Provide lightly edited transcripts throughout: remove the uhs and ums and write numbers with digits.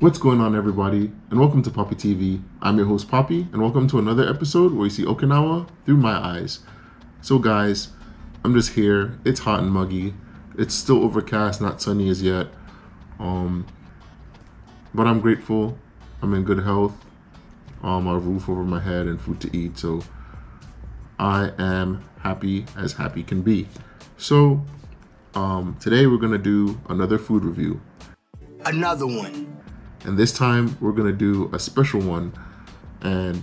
What's going on, everybody, and welcome to Poppy TV. I'm your host Poppy, and welcome to another episode where we see Okinawa through my eyes. So guys, I'm just here. It's hot and muggy. It's still overcast, not sunny as yet. But I'm grateful. I'm in good health. A roof over my head and food to eat. So I am happy as happy can be. So today we're gonna do another food review. Another one. And this time we're gonna do a special one. And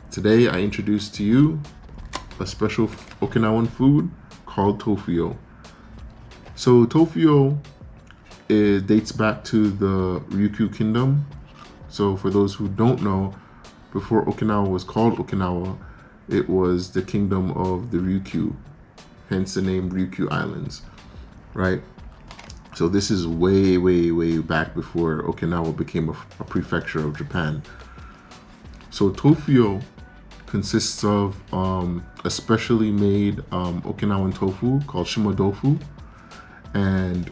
today I introduce to you a special Okinawan food called Tofuyo. So Tofuyo dates back to the Ryukyu Kingdom. So for those who don't know, before Okinawa was called Okinawa, it was the kingdom of the Ryukyu, hence the name Ryukyu Islands, right? So this is way back before Okinawa became a prefecture of Japan. So Tofuyo consists of a specially made Okinawan tofu called shimodofu, and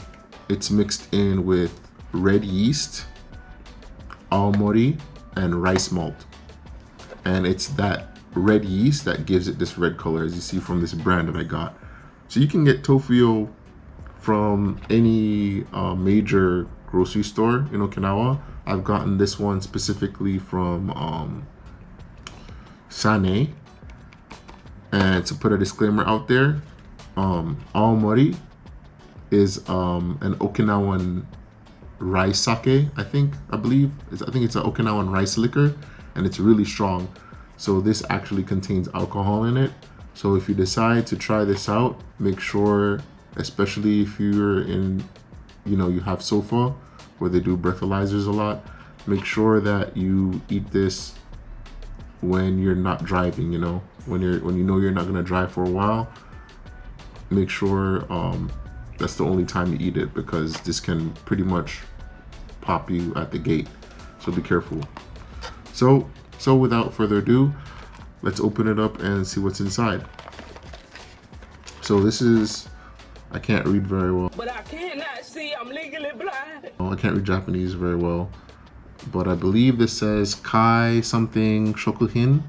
it's mixed in with red yeast, aomori, and rice malt. And it's that red yeast that gives it this red color, as you see from this brand that I got. So you can get Tofuyo from any major grocery store in Okinawa. I've gotten this one specifically from Sane. And to put a disclaimer out there, aomori is an Okinawan rice sake, I think it's an Okinawan rice liquor, and it's really strong. So this actually contains alcohol in it. So if you decide to try this out, make sure, especially if you're in, you have sofa where they do breathalyzers a lot, make sure that you eat this when you're not driving, when you know you're not gonna drive for a while. Make sure that's the only time you eat it, because this can pretty much pop you at the gate. So be careful. So without further ado, let's open it up and see what's inside. So this is, I can't read very well. But I cannot see, I'm legally blind. I can't read Japanese very well, but I believe this says Kai something Shokuhin,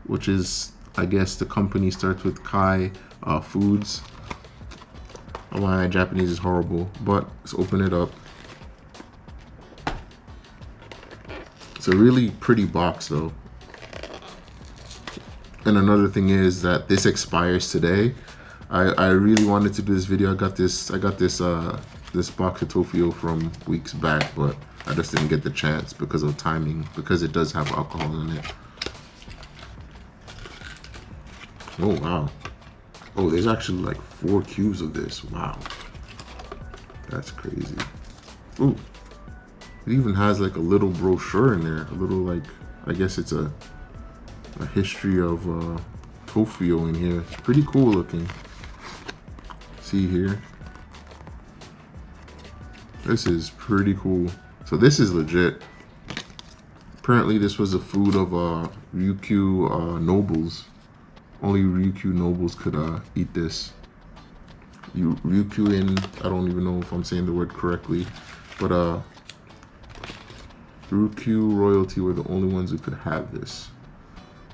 which is, I guess the company starts with Kai Foods. My Japanese is horrible, but let's open it up. It's a really pretty box though. And another thing is that this expires today. I really wanted to do this video. I got this box of Tofuyo from weeks back, but I just didn't get the chance because of timing, because it does have alcohol in it. Oh wow. Oh, there's actually like 4 cubes of this. Wow. That's crazy. Ooh. It even has like a little brochure in there. A little, like, I guess it's a history of Tofuyo in here. It's pretty cool looking. See here. This is pretty cool. So this is legit. Apparently this was the food of Ryukyu nobles. Only Ryukyu nobles could eat this. Ryukyuin, I don't even know if I'm saying the word correctly, but Ryukyu royalty were the only ones who could have this.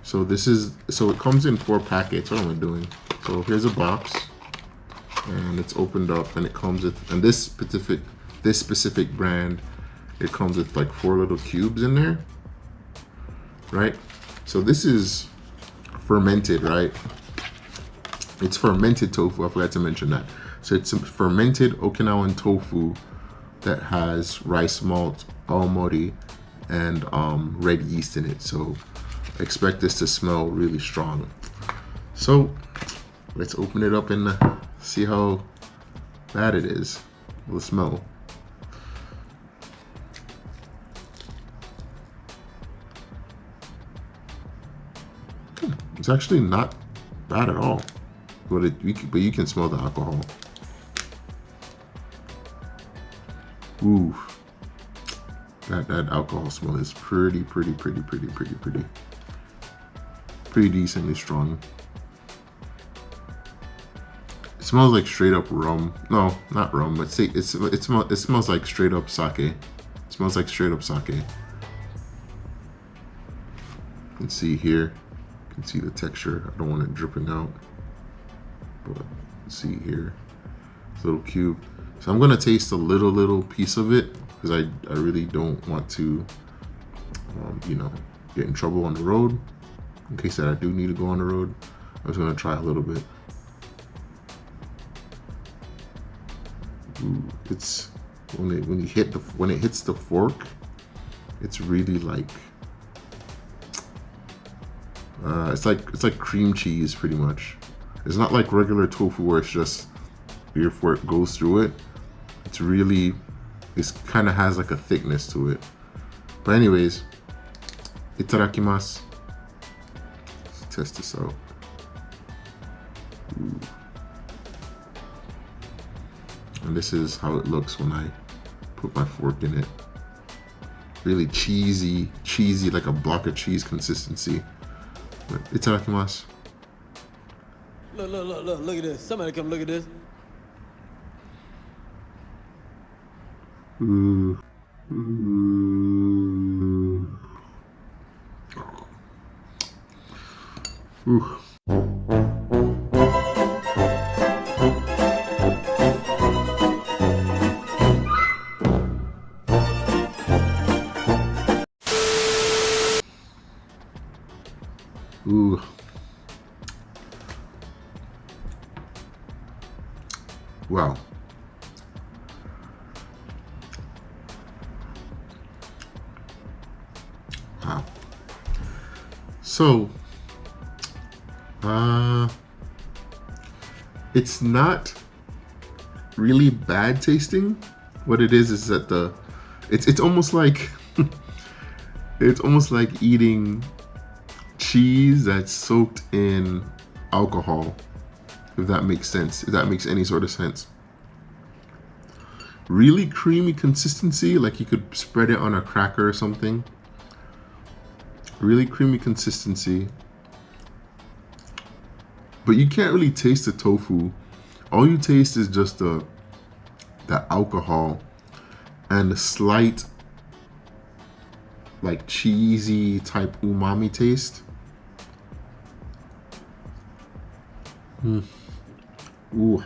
So it comes in 4 packets. What am I doing? So here's a box, and it's opened up, and it comes with, and this specific brand, it comes with like 4 little cubes in there, right? So this is fermented, right? It's fermented tofu. I forgot to mention that. So it's a fermented Okinawan tofu that has rice malt, aomori, and red yeast in it. So expect this to smell really strong. So let's open it up and see how bad it is. The smell. It's actually not bad at all, but you can smell the alcohol. Ooh, that alcohol smell is pretty decently strong. It smells like straight up rum. No, not rum, but it smells like straight up sake. smells like straight up sake. You can see here, you can see the texture. I don't want it dripping out, but see here, it's a little cube. So I'm gonna taste a little piece of it because I really don't want to, you know, get in trouble on the road. In case that I do need to go on the road, I'm just gonna try a little bit. Ooh, it's when it hits the fork, it's really like it's like cream cheese pretty much. It's not like regular tofu where it's just your fork goes through it. It's really, it kind of has like a thickness to it. But anyways, itadakimasu. Let's test this out. Ooh. And this is how it looks when I put my fork in it. Really cheesy, like a block of cheese consistency. But itadakimasu. Look at this. Somebody come look at this. Ooh. Ooh. Ooh. Ooh. Wow. Wow. So, it's not really bad tasting. What it is that it's almost like it's almost like eating cheese that's soaked in alcohol, if that makes sense, if that makes any sort of sense. Really creamy consistency, like you could spread it on a cracker or something. Really creamy consistency, but you can't really taste the tofu. All you taste is just the alcohol and the slight like cheesy type umami taste. Ooh. Ooh.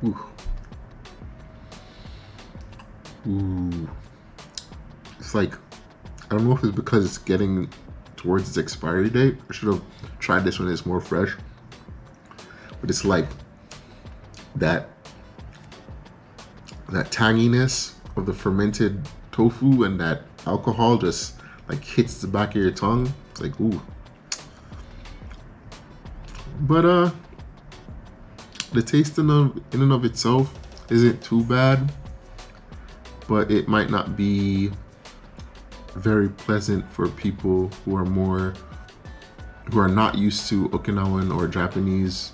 Ooh. Ooh. It's like, I don't know if it's because it's getting towards its expiry date. I should have tried this when it's more fresh. But it's like that tanginess of the fermented tofu and that alcohol just like hits the back of your tongue. It's like, ooh. But the taste in and of itself isn't too bad, but it might not be very pleasant for people who are not used to Okinawan or Japanese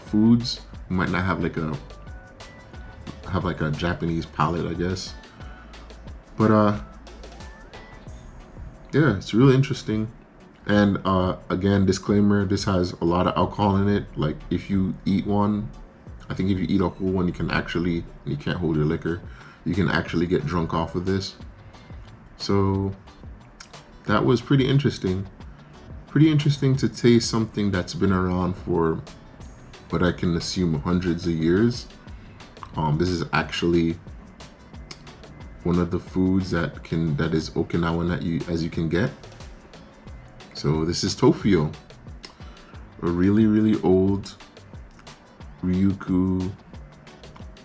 foods, who might not have like a Japanese palate, I guess. But yeah, it's really interesting. And again, disclaimer, this has a lot of alcohol in it. Like if you eat one, I think if you eat a whole one, you can't hold your liquor, you can actually get drunk off of this. So that was pretty interesting. Pretty interesting to taste something that's been around for what I can assume hundreds of years. This is actually one of the foods that is Okinawan as you can get. So this is Tofuyo, a really, really old Ryukyu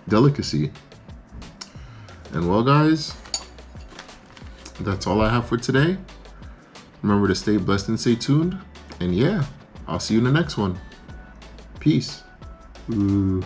delicacy. And well, guys, that's all I have for today. Remember to stay blessed and stay tuned. And yeah, I'll see you in the next one. Peace. Ooh.